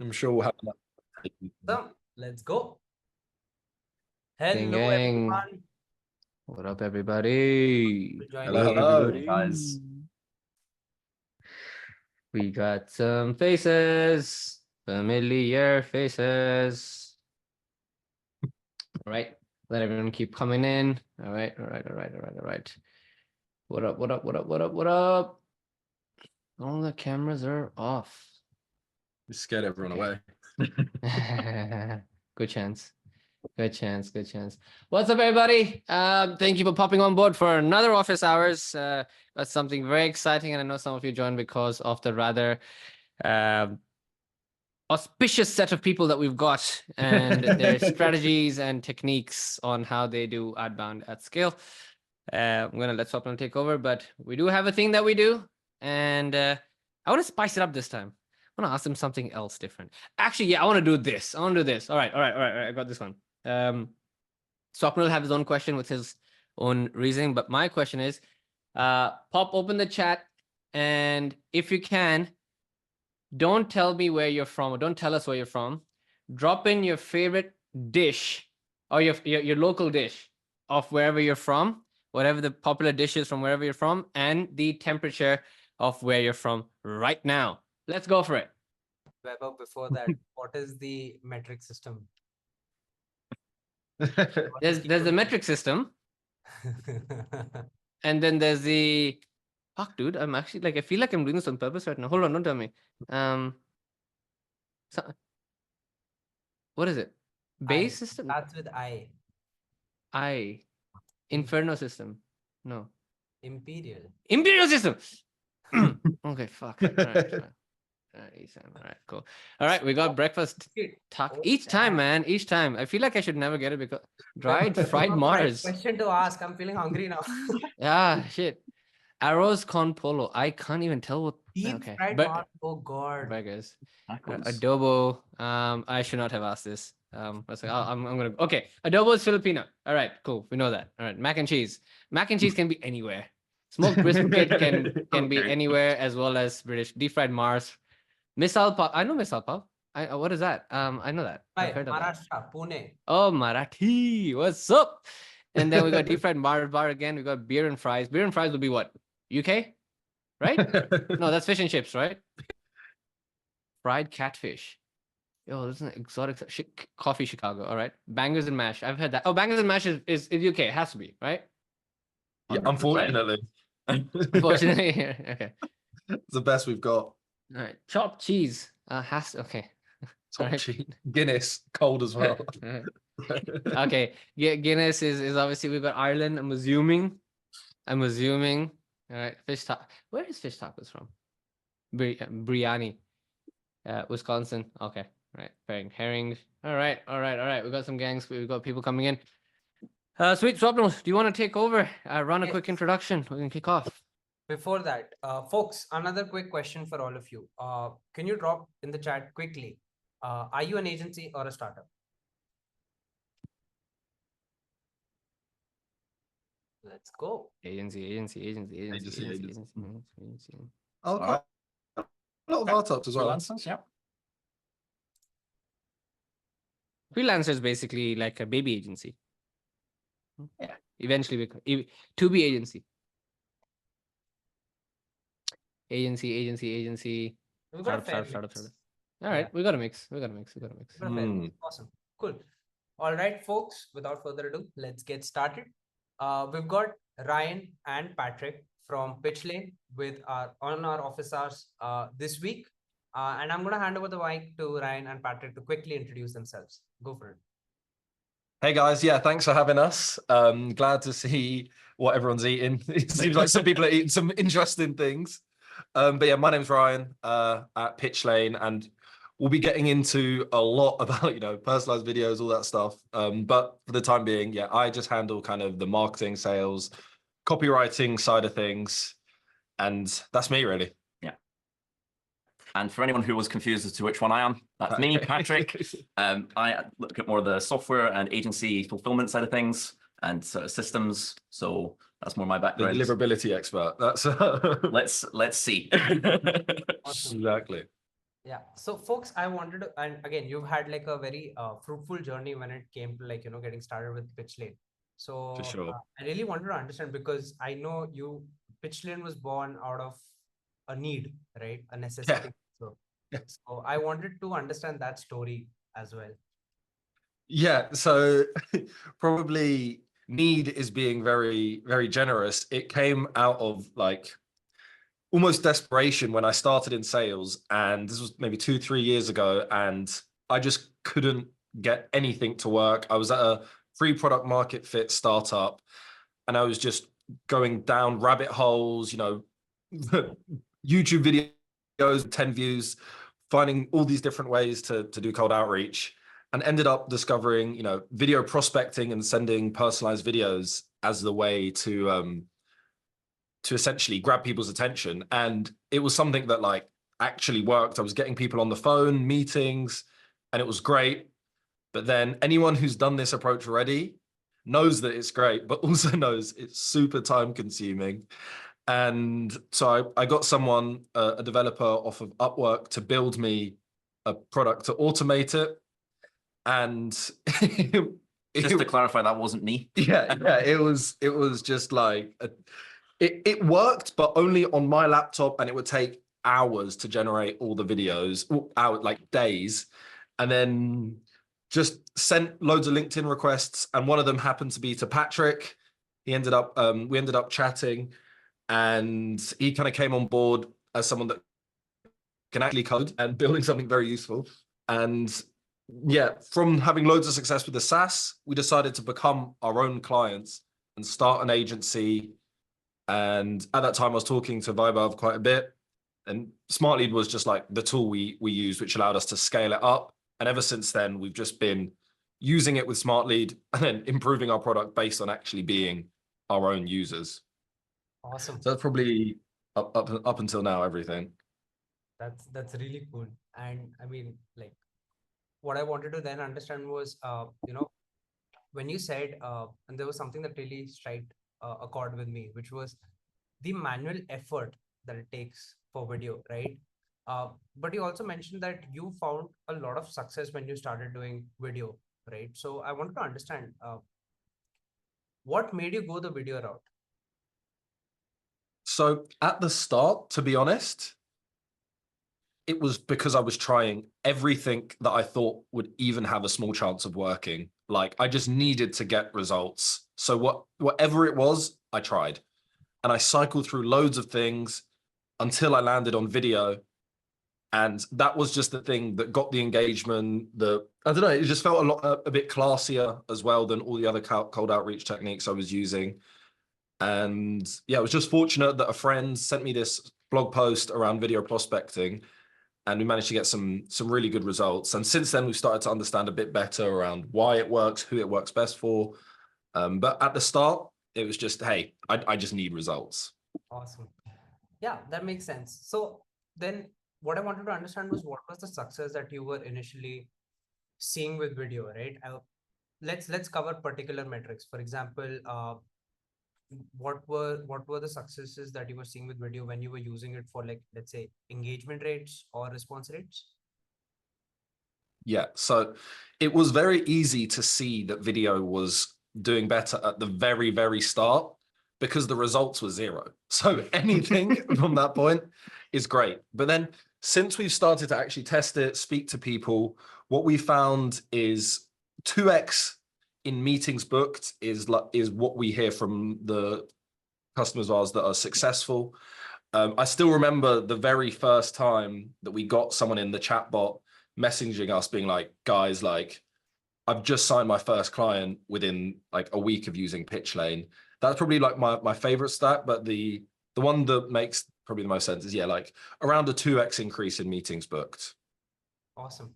I'm sure we'll have So let's go. Gang, Hello, gang. everyone. What up, everybody? Hello, guys. We got some faces, familiar faces. All right, let everyone keep coming in. All right. What up? What up? All the cameras are off. We scared everyone away. Good chance. What's up, everybody? Thank you for popping on board for another office hours. That's something very exciting, and I know some of you joined because of the rather auspicious set of people that we've got and their strategies and techniques on how they do outbound at scale. I'm gonna let Swapnil take over, but we do have a thing that we do, and I want to spice it up this time. I want to ask them something else different. Actually, yeah, I want to do this. All right. I got this one. Swapnil will have his own question with his own reasoning, but my question is, pop open the chat, and if you can, don't tell me where you're from, or don't tell us where you're from. Drop in your favorite dish or your local dish of wherever you're from, whatever the popular dish is from wherever you're from, and the temperature of where you're from right now. Let's go for it. Weber, before that, what is the metric system? There's the metric system, and then there's the fuck, dude. I'm actually like, I feel like I'm doing this on purpose right now. Hold on, don't tell me. So, what is it? Base system? Starts with I. Inferno system. No. Imperial system. Okay, fuck. All right, cool. All right, we got breakfast. Each time, man. Each time. I feel like I should never get it because fried Mars. Question to ask. I'm feeling hungry now. Yeah, shit. Arroz con polo. I can't even tell what. Deep fried Mars. Oh god. Burgers. Adobo. I should not have asked this. I'm gonna. Okay, adobo is Filipino. All right, cool. We know that. All right, mac and cheese. Mac and cheese can be anywhere. Smoked brisket can be anywhere, as well as British. Deep fried Mars. Misal pav. I know misal pav. What is that? I know that. I've heard of Maharashtra, that. Pune. Oh, Marathi. What's up? And then we got deep fried Mars bar again. We got beer and fries. Beer and fries would be what? UK? Right? No, that's fish and chips, right? Fried catfish. Yo, this is an exotic coffee Chicago. All right. Bangers and mash. I've heard that. Oh, bangers and mash is UK. It has to be, right? Yeah, unfortunately. Unfortunately. Okay. It's the best we've got. All right. Chopped cheese. Has to, okay. Top cheese. Guinness, cold as well. Okay. Guinness is obviously, we've got Ireland. I'm assuming. All right. Fish taco. Where is fish tacos from? Biryani. Wisconsin. Okay. Right. Herring. All right. We got some gangs. We got people coming in. Sweet. Swapnil, do you want to take over? Run a quick introduction. We can kick off. Before that, folks, another quick question for all of you. Can you drop in the chat quickly? Are you an agency or a startup? Let's go. Agency. Oh, a lot of startups as well. Freelancers, yeah. Freelancer is basically like a baby agency. Yeah. Eventually, to be agency. Agency. We've got Startup. All right, we got a mix. Awesome. Cool. All right, folks, without further ado, let's get started. We've got Ryan and Patrick from Pitchlane on our office hours this week. And I'm going to hand over the mic to Ryan and Patrick to quickly introduce themselves. Go for it. Hey guys, yeah, thanks for having us. Glad to see what everyone's eating. It seems like some people are eating some interesting things. But yeah, my name's Ryan at Pitchlane, and we'll be getting into a lot about, personalized videos, all that stuff. But for the time being, yeah, I just handle kind of the marketing, sales, copywriting side of things. And that's me, really. Yeah. And for anyone who was confused as to which one I am, that's me, Patrick. I look at more of the software and agency fulfillment side of things and sort of systems. So that's more my background. The deliverability expert. That's let's see. Awesome. Exactly. Yeah. So folks, I wanted to, and again, you've had like a very fruitful journey when it came to like, getting started with Pitchlane. For So sure. I really wanted to understand because I know Pitchlane was born out of a need, right? A Yeah. necessity. So, Yes. so I wanted to understand that story as well. Yeah. So probably need is being very, very generous. It came out of like almost desperation when I started in sales, and this was maybe 2, 3 years ago, and I just couldn't get anything to work. I was at a free product market fit startup, and I was just going down rabbit holes, YouTube videos, 10 views, finding all these different ways to do cold outreach, and ended up discovering, video prospecting and sending personalized videos as the way to essentially grab people's attention. And it was something that like actually worked. I was getting people on the phone, meetings, and it was great. But then anyone who's done this approach already knows that it's great, but also knows it's super time consuming. And so I got someone, a developer off of Upwork, to build me a product to automate it. And Just to clarify, that wasn't me. yeah, it was just like it worked, but only on my laptop, and it would take hours to generate all the videos, like days, and then just sent loads of LinkedIn requests, and one of them happened to be to Patrick. We ended up chatting, and he kind of came on board as someone that can actually code and building something very useful. And yeah, from having loads of success with the SaaS, we decided to become our own clients and start an agency. And at that time, I was talking to Vibe quite a bit, and Smartlead was just like the tool we used, which allowed us to scale it up. And ever since then, we've just been using it with Smartlead and then improving our product based on actually being our own users. Awesome. So that's probably up until now, everything. That's really cool. And I mean, like, what I wanted to then understand was, when you said, and there was something that really struck a chord with me, which was the manual effort that it takes for video, right? But you also mentioned that you found a lot of success when you started doing video, right? So I wanted to understand, what made you go the video route? So at the start, to be honest, it was because I was trying everything that I thought would even have a small chance of working. Like I just needed to get results. So whatever it was, I tried. And I cycled through loads of things until I landed on video. And that was just the thing that got the engagement. I don't know, it just felt a bit classier as well than all the other cold outreach techniques I was using. And yeah, I was just fortunate that a friend sent me this blog post around video prospecting, and we managed to get some really good results. And since then, we've started to understand a bit better around why it works, who it works best for. But at the start, it was just, hey, I just need results. Awesome. Yeah, that makes sense. So then what I wanted to understand was what was the success that you were initially seeing with video, right? Let's cover particular metrics. For example, what were the successes that you were seeing with video when you were using it for, like, let's say, engagement rates or response rates? Yeah, so it was very easy to see that video was doing better at the very, very start because the results were zero. So anything from that point is great. But then since we've started to actually test it, speak to people, what we found is 2x in meetings booked is what we hear from the customers of ours that are successful. I still remember the very first time that we got someone in the chatbot messaging us being like, guys, like I've just signed my first client within like a week of using Pitchlane. That's probably like my favorite stat, but the one that makes probably the most sense is like around a 2x increase in meetings booked. Awesome.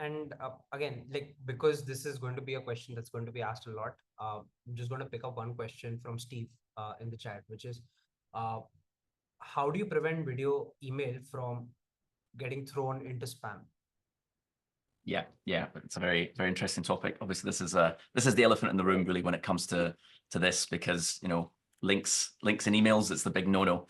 And again, like, because this is going to be a question that's going to be asked a lot, I'm just going to pick up one question from Steve in the chat, which is, how do you prevent video email from getting thrown into spam? Yeah, it's a very, very interesting topic. Obviously, this is the elephant in the room really when it comes to this, because links in emails, it's the big no-no.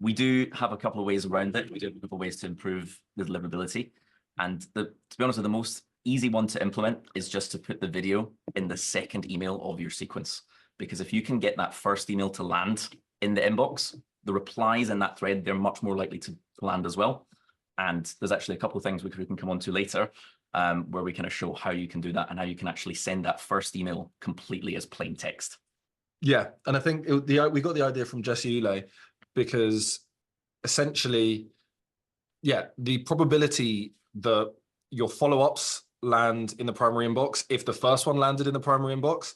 We do have a couple of ways around it. We do have a couple of ways to improve the deliverability. And to be honest, the most easy one to implement is just to put the video in the second email of your sequence. Because if you can get that first email to land in the inbox, the replies in that thread, they're much more likely to land as well. And there's actually a couple of things we can come on to later, where we kind of show how you can do that and how you can actually send that first email completely as plain text. Yeah, and I think we got the idea from Jesse Ule because essentially, yeah, the probability that your follow-ups land in the primary inbox, if the first one landed in the primary inbox,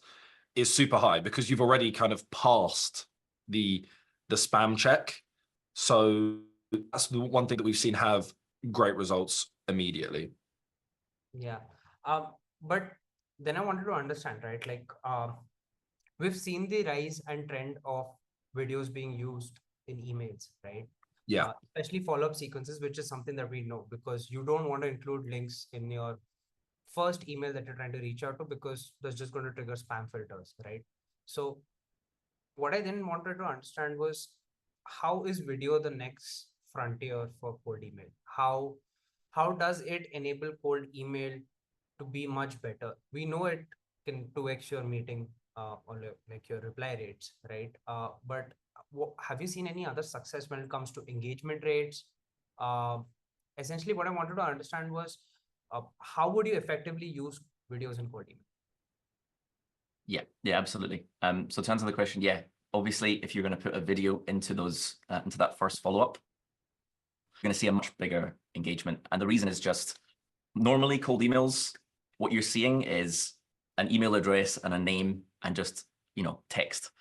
is super high because you've already kind of passed the spam check. So that's the one thing that we've seen have great results immediately. Yeah. But then I wanted to understand, right? Like, we've seen the rise and trend of videos being used in emails, right? Yeah. Especially follow-up sequences, which is something that we know because you don't want to include links in your first email that you're trying to reach out to because that's just going to trigger spam filters, right? So what I then wanted to understand was, how is video the next frontier for cold email? How does it enable cold email to be much better? We know it can 2x your meeting or like your reply rates, right? But have you seen any other success when it comes to engagement rates? Essentially, what I wanted to understand was, how would you effectively use videos in cold email? Yeah, absolutely. So to answer the question, yeah, obviously, if you're going to put a video into those into that first follow-up, you're going to see a much bigger engagement. And the reason is just normally cold emails, what you're seeing is an email address and a name and just, text.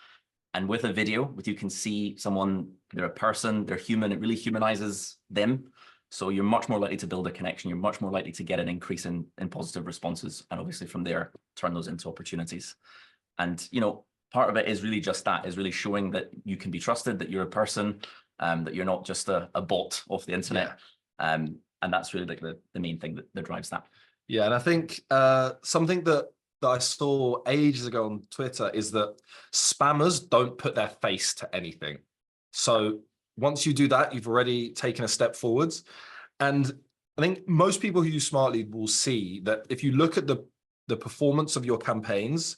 And with a video, you can see someone, they're a person, they're human, it really humanizes them. So you're much more likely to build a connection. You're much more likely to get an increase in positive responses. And obviously from there, turn those into opportunities. And, part of it is really just that, is really showing that you can be trusted, that you're a person, that you're not just a bot off the internet. Yeah. And that's really like the main thing that drives that. Yeah, and I think something that I saw ages ago on Twitter is that spammers don't put their face to anything. So once you do that, you've already taken a step forwards. And I think most people who use Smartlead will see that if you look at the performance of your campaigns,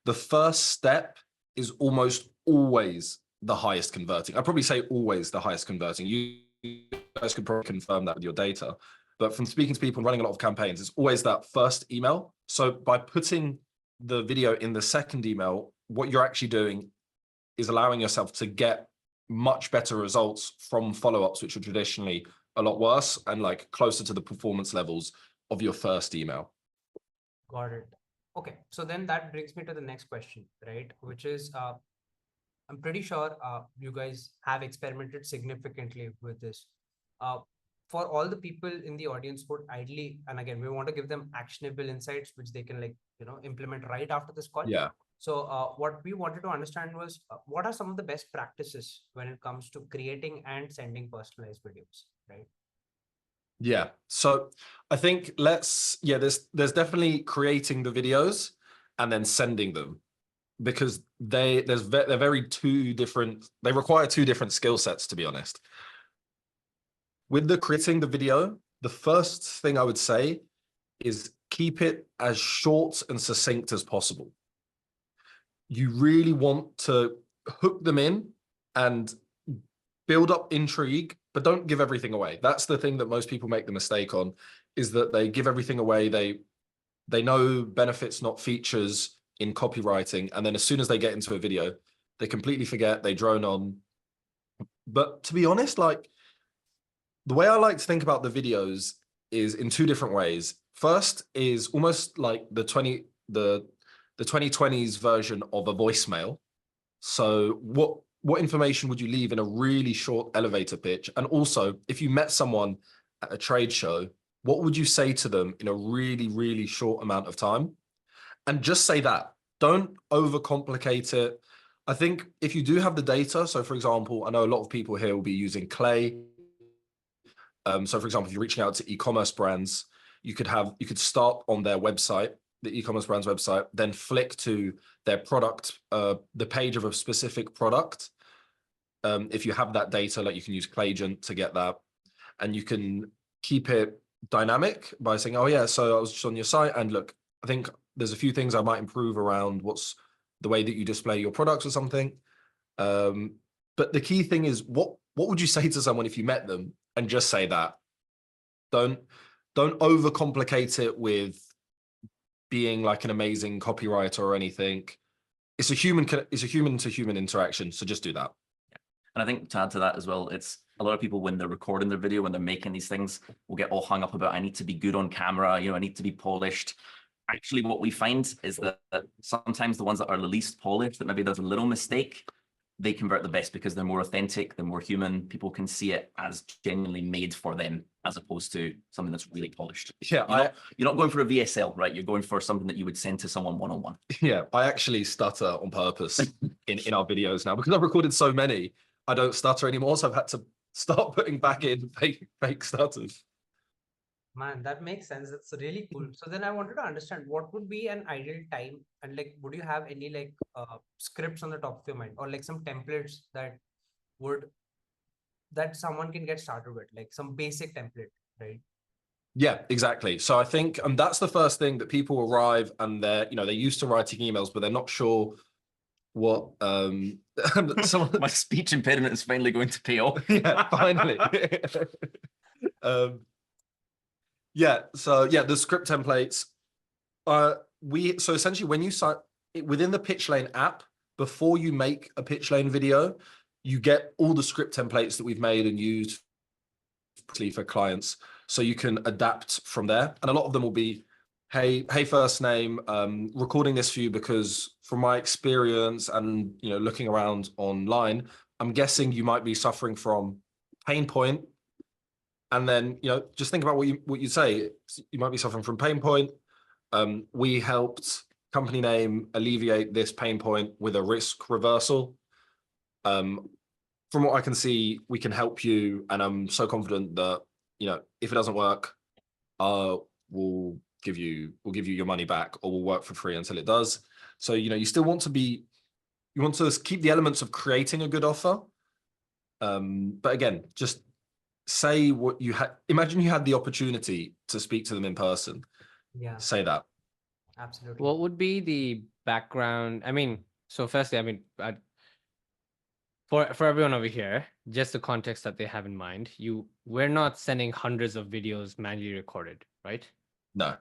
the first step is almost always the highest converting. I'd probably say always the highest converting. You guys could probably confirm that with your data. But from speaking to people and running a lot of campaigns, it's always that first email. So by putting the video in the second email, what you're actually doing is allowing yourself to get much better results from follow-ups, which are traditionally a lot worse and like closer to the performance levels of your first email. Got it. Okay, so then that brings me to the next question, right? Which is, I'm pretty sure you guys have experimented significantly with this. For all the people in the audience who ideally, and again, we want to give them actionable insights, which they can implement right after this call. Yeah. So what we wanted to understand was, what are some of the best practices when it comes to creating and sending personalized videos, right? Yeah. So I think there's definitely creating the videos and then sending them, because they're very they require two different skill sets, to be honest. With the creating the video, the first thing I would say is keep it as short and succinct as possible. You really want to hook them in and build up intrigue, but don't give everything away. That's the thing that most people make the mistake on, is that they give everything away. They know benefits, not features in copywriting. And then as soon as they get into a video, they completely forget, they drone on. But to be honest, like, the way I like to think about the videos is in two different ways. First is almost like the 2020s version of a voicemail. So what information would you leave in a really short elevator pitch? And also, if you met someone at a trade show, what would you say to them in a really, really short amount of time? And just say that. Don't overcomplicate it. I think if you do have the data, so for example, I know a lot of people here will be using Clay. So for example, if you're reaching out to e-commerce brands, you could start on their website, the e-commerce brand's website, then flick to their product, the page of a specific product, if you have that data, like you can use Clayagent to get that, and you can keep it dynamic by saying, oh yeah, so I was just on your site and look, I think there's a few things I might improve around what's the way that you display your products or something. But the key thing is, what would you say to someone if you met them and just say that? Don't overcomplicate it with being like an amazing copywriter or anything. It's a human to human interaction. So just do that. And I think to add to that as well, it's a lot of people when they're recording their video, when they're making these things, will get all hung up about, I need to be good on camera, I need to be polished. Actually, what we find is that sometimes the ones that are the least polished, that maybe there's a little mistake, they convert the best because they're more authentic, they're more human. People can see it as genuinely made for them, as opposed to something that's really polished. Yeah, you're not going for a VSL, right? You're going for something that you would send to someone one-on-one. Yeah, I actually stutter on purpose in our videos now because I've recorded so many. I don't stutter anymore, so I've had to start putting back in fake stutters. Man, that makes sense. That's really cool. So then I wanted to understand what would be an ideal time, and like, would you have any like scripts on the top of your mind, or like some templates that someone can get started with, like some basic template, right? Yeah, exactly. So I think, and that's the first thing, that people arrive and they're used to writing emails, but they're not sure what My speech impediment is finally going to pay off. Yeah, finally. The script templates. So essentially when you sign within the Pitchlane app, before you make a Pitchlane video, you get all the script templates that we've made and used for clients, so you can adapt from there. And a lot of them will be, hey, first name, recording this for you because from my experience and looking around online, I'm guessing you might be suffering from pain point. And then just think about what you say. You might be suffering from pain point. We helped company name alleviate this pain point with a risk reversal. From what I can see, we can help you, and I'm so confident that if it doesn't work, we'll give you your money back, or we'll work for free until it does. So you still want to keep the elements of creating a good offer, but again, just say what you had. Imagine you had the opportunity to speak to them in person. Yeah, Say that. absolutely. What would be the background? I mean, so firstly, for everyone over here, just the context that they have in mind, we're not sending hundreds of videos manually recorded, right? No.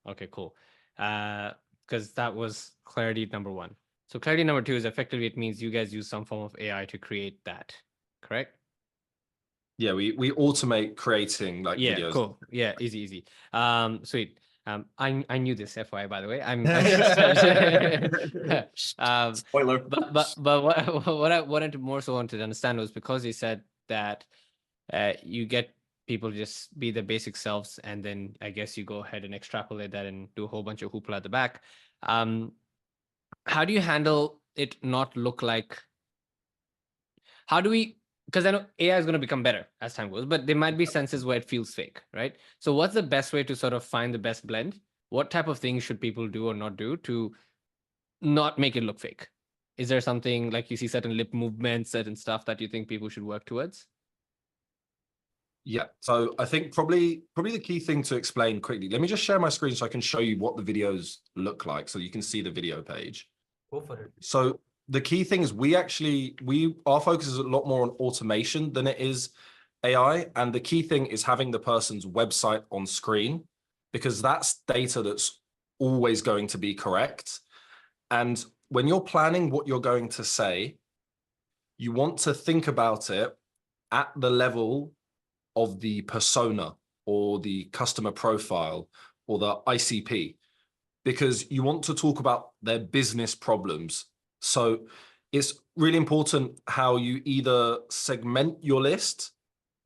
Okay, cool. Because that was clarity number one. So clarity number two is effectively, it means you guys use some form of AI to create that, correct? Yeah, we automate creating Yeah, videos. cool. Yeah, easy. Sweet. I knew this, FYI, by the way. Spoiler. But what I wanted to more so wanted to understand was, because he said that you get people to just be the basic selves, and then I guess you go ahead and extrapolate that and do a whole bunch of hoopla at the back. How do you handle it not look like? How do we? Because I know AI is going to become better as time goes, but there might be senses where it feels fake, right? So what's the best way to sort of find the best blend? What type of things should people do or not do to not make it look fake? Is there something like you see certain lip movements, certain stuff that you think people should work towards? Yeah, so I think probably the key thing to explain quickly. Let me just share my screen so I can show you what the videos look like, so you can see the video page. Go for it. So the key thing is our focus is a lot more on automation than it is AI. And the key thing is having the person's website on screen, because that's data that's always going to be correct. And when you're planning what you're going to say, you want to think about it at the level of the persona or the customer profile or the ICP, because you want to talk about their business problems. So it's really important how you either segment your list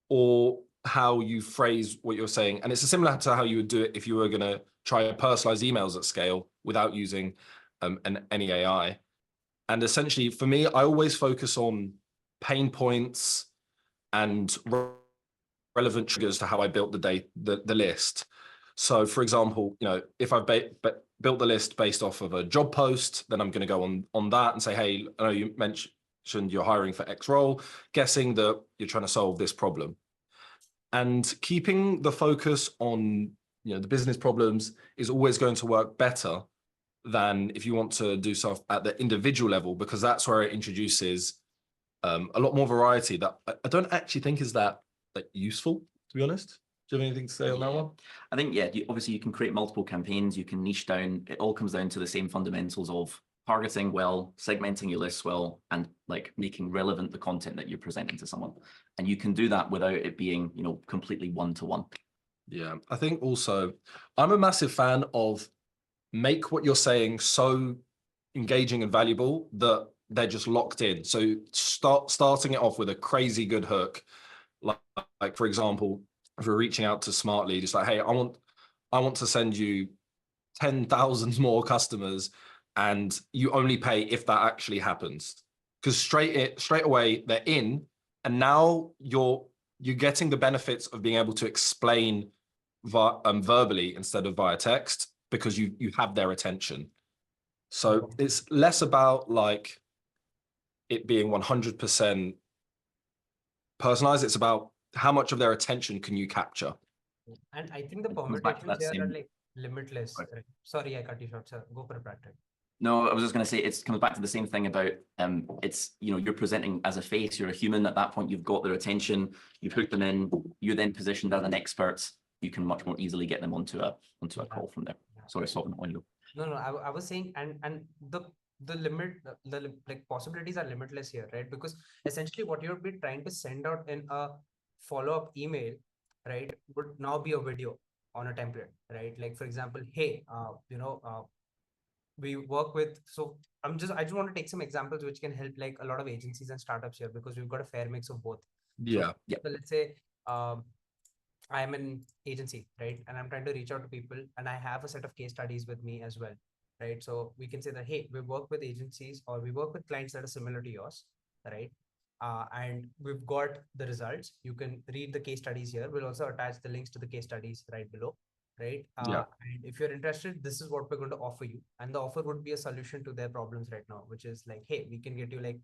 or how you phrase what you're saying. And it's similar to how you would do it if you were going to try to personalize emails at scale without using any AI. And essentially, for me, I always focus on pain points and relevant triggers to how I built the list. So, for example, if I've built the list based off of a job post, then I'm going to go on that and say, hey, I know you you're hiring for X role, guessing that you're trying to solve this problem. And keeping the focus on, you know, the business problems is always going to work better than if you want to do stuff at the individual level, because that's where it introduces a lot more variety that I don't actually think is that like useful, to be honest. Do you have anything to say on that one? I think, yeah, obviously you can create multiple campaigns, you can niche down. It all comes down to the same fundamentals of targeting well, segmenting your lists well, and like making relevant the content that you're presenting to someone. And you can do that without it being, you know, completely one-to-one. Yeah, I think also I'm a massive fan of make what you're saying so engaging and valuable that they're just locked in. So starting it off with a crazy good hook, like for example, if we're reaching out to Smartlead, it's like, hey, I want to send you 10,000 more customers, and you only pay if that actually happens. Because straight away they're in, and now you're getting the benefits of being able to explain verbally instead of via text, because you have their attention. So it's less about like it being 100% personalized. It's about how much of their attention can you capture. And I think the comes back to permutations that here are same- like limitless. Right. Right? Sorry, I cut you short, sir. Go for a Patrick. No, I was just going to say it comes back to the same thing about it's, you know, you're presenting as a face, you're a human. At that point, you've got their attention, you've hooked them in, you're then positioned as an expert. You can much more easily get them onto a call from there. Sorry, solving on you. No, I was saying, and the limit, the like possibilities are limitless here, right? Because essentially what you'll be trying to send out in a follow-up email, right, would now be a video on a template, right? Like for example, hey, we work with, so I just want to take some examples which can help like a lot of agencies and startups here, because we've got a fair mix of both. Yeah. So let's say I'm an agency, right? And I'm trying to reach out to people, and I have a set of case studies with me as well, right? So we can say that, hey, we work with agencies or we work with clients that are similar to yours, right? And we've got the results. You can read the case studies here. We'll also attach the links to the case studies right below, right? Yeah. And if you're interested, this is what we're going to offer you. And the offer would be a solution to their problems right now, which is like, hey, we can get you like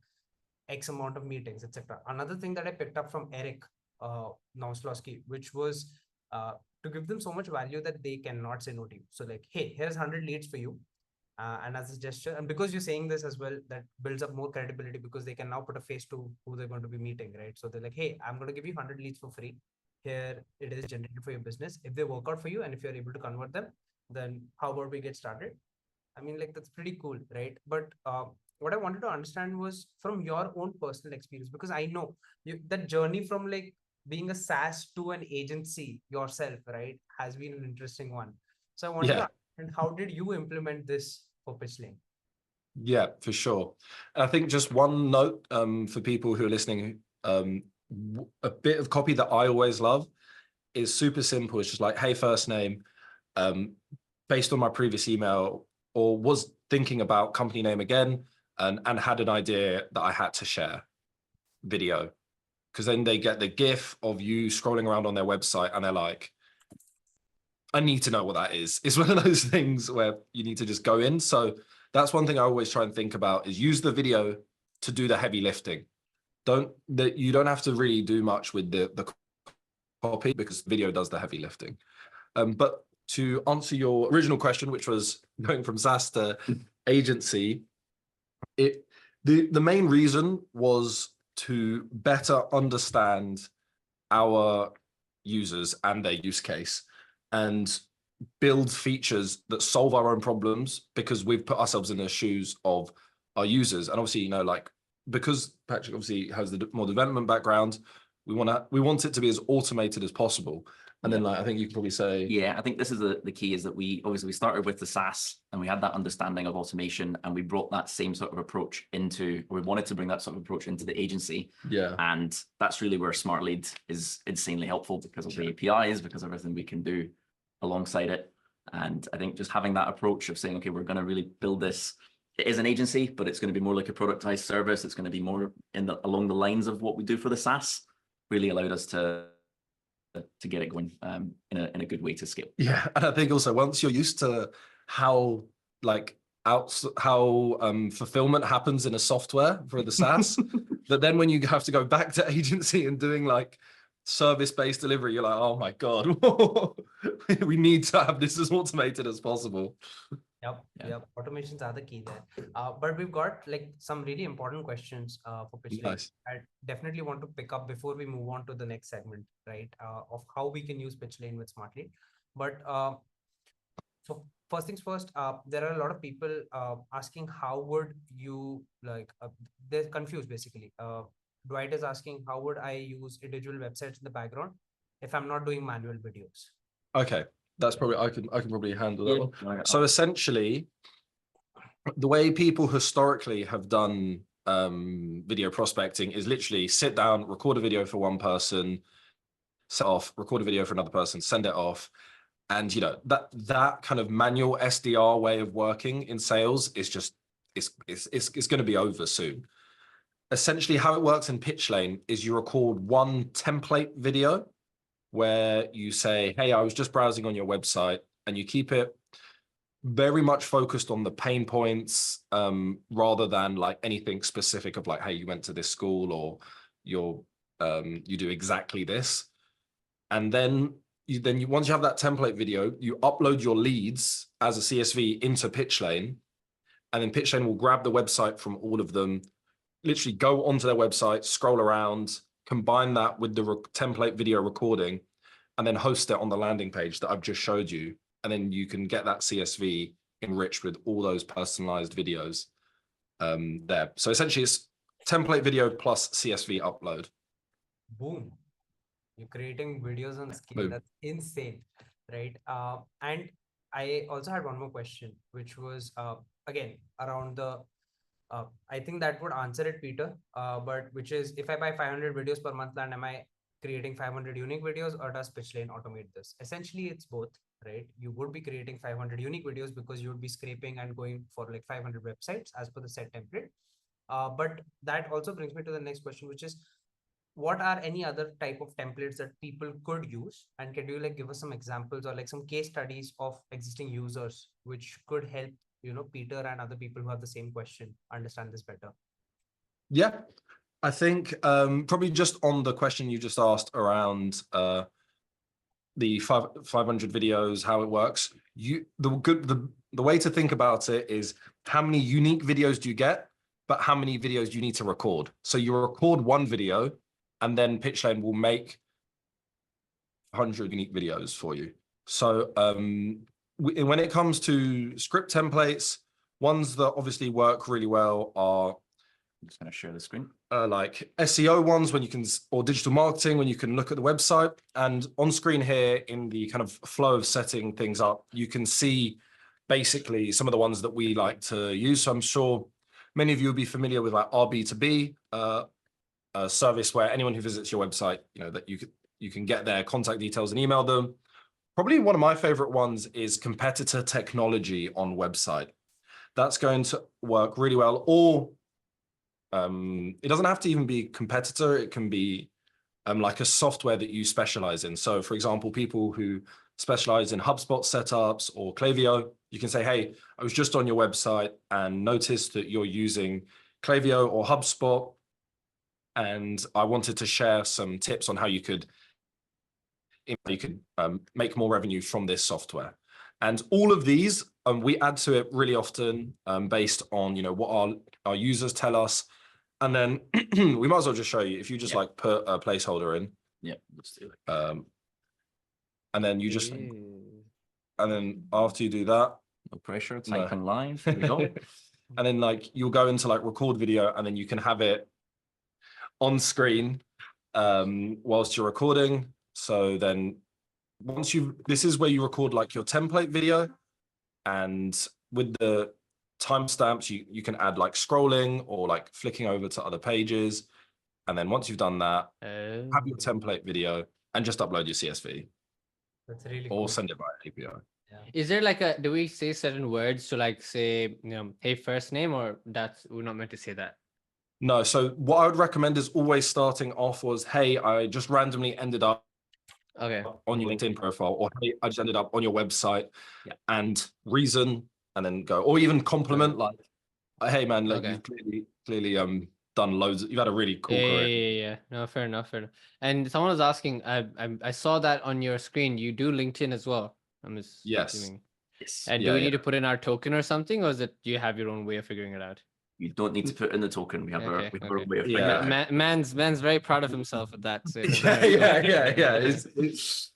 X amount of meetings, etc. Another thing that I picked up from Eric Nauslowski, which was to give them so much value that they cannot say no to you. So like, hey, here's 100 leads for you. And as a gesture, and because you're saying this as well, that builds up more credibility, because they can now put a face to who they're going to be meeting, right? So they're like, hey, I'm going to give you 100 leads for free. Here it is generated for your business. If they work out for you and if you're able to convert them, then how about we get started? I mean, like, that's pretty cool, right? But what I wanted to understand was from your own personal experience, because I know that journey from like being a SaaS to an agency yourself, right, has been an interesting one. So I wanted to understand, how did you implement this for Pitchlane? Yeah, for sure. And I think just one note for people who are listening, a bit of copy that I always love is super simple. It's just like, hey, first name, based on my previous email, or was thinking about company name again, and had an idea that I had to share video. Because then they get the GIF of you scrolling around on their website and they're like, I need to know what that is. It's one of those things where you need to just go in. So that's one thing I always try and think about, is use the video to do the heavy lifting. You don't have to really do much with the copy, because video does the heavy lifting. But to answer your original question, which was going from SaaS to agency, the main reason was to better understand our users and their use case, and build features that solve our own problems, because we've put ourselves in the shoes of our users. And obviously, you know, like, because Patrick obviously has the more development background, we want it to be as automated as possible. And then, like, I think you can probably say, yeah, I think this is the key, is that we started with the SaaS and we had that understanding of automation, and we brought that same sort of approach we wanted to bring that sort of approach into the agency. yeah, And that's really where Smartlead is insanely helpful, because of the APIs, because of everything we can do alongside it. And I think just having that approach of saying, okay, we're going to really build this. It is an agency, but it's going to be more like a productized service. It's going to be more along the lines of what we do for the SaaS. Really allowed us to get it going in a good way to scale. yeah. And I think also, once you're used to how fulfillment happens in a software for the SaaS, that then when you have to go back to agency and doing like service-based delivery, you're like, oh my God, we need to have this as automated as possible. Yep. Automations are the key there. But we've got like some really important questions for Pitchlane. Nice. I definitely want to pick up before we move on to the next segment, right? Of how we can use Pitchlane with Smartlead. But so first things first, there are a lot of people asking how would you like, they're confused basically. Dwight is asking how would I use individual websites in the background if I'm not doing manual videos? Okay, that's probably, I can probably handle that one. So So essentially, the way people historically have done video prospecting is literally sit down, record a video for one person, set off, record a video for another person, send it off. And you know, that kind of manual SDR way of working in sales is just, it's going to be over soon. Essentially, how it works in Pitchlane is you record one template video where you say, hey, I was just browsing on your website, and you keep it very much focused on the pain points rather than like anything specific of like, hey, you went to this school, or you do exactly this. And then once you have that template video, you upload your leads as a CSV into Pitchlane, and then Pitchlane will grab the website from all of them, literally go onto their website, scroll around, combine that with the template video recording, and then host it on the landing page that I've just showed you. And then you can get that CSV enriched with all those personalized videos there. So essentially it's template video plus CSV upload. Boom. You're creating videos on scale. Boom. That's insane, right? And I also had one more question, which was again around the I think that would answer it, Peter, but which is, if I buy 500 videos per month plan, am I creating 500 unique videos, or does Pitchlane automate this? Essentially, it's both, right? You would be creating 500 unique videos because you would be scraping and going for like 500 websites as per the set template. But that also brings me to the next question, which is, what are any other type of templates that people could use? And can you like give us some examples or like some case studies of existing users which could help, you know, Peter and other people who have the same question understand this better? Yeah, I think probably just on the question you just asked around the 500 videos, how it works. The way to think about it is how many unique videos do you get, but how many videos do you need to record? So you record one video, and then Pitchlane will make 100 unique videos for you. So when it comes to script templates, ones that obviously work really well are, I'm just going to share the screen. Like SEO ones, when you can, or digital marketing, when you can look at the website. And on screen here in the kind of flow of setting things up, you can see basically some of the ones that we like to use. So I'm sure many of you will be familiar with like RB2B, a service where anyone who visits your website, you know, that you can get their contact details and email them. Probably one of my favorite ones is competitor technology on website. That's going to work really well. Or it doesn't have to even be competitor. It can be like a software that you specialize in. So for example, people who specialize in HubSpot setups or Klaviyo, you can say, hey, I was just on your website and noticed that you're using Klaviyo or HubSpot, and I wanted to share some tips on how you could make more revenue from this software. And all of these, we add to it really often based on, you know, what our users tell us. And then we might as well just show you, if you just like put a placeholder in. Yeah, let's do it. And then you just, and then after you do that, No pressure, type in live, here we go. And then like you'll go into like record video, and then you can have it on screen whilst you're recording. So then this is where you record like your template video, and with the timestamps, you can add like scrolling or like flicking over to other pages. And then once you've done that, have your template video and just upload your CSV. That's really or cool. send it via API. Yeah. Is there like do we say certain words to like say, you know, hey, first name, or we're not meant to say that? No, so what I would recommend is always starting off was, hey, I just randomly ended up Okay. on your LinkedIn profile, or hey, I just ended up on your website. Yeah. And reason, and then go, or even compliment like, hey man, like Okay. you've clearly done loads. You've had a really cool career. Yeah. No, fair enough. And someone was asking, I saw that on your screen. You do LinkedIn as well. I'm Yes. assuming. Yes. And do we need to put in our token or something, or is it you have your own way of figuring it out? You don't need to put in the token. We have our Okay. way of Yeah. figuring it out. Man's very proud of himself with that. So yeah.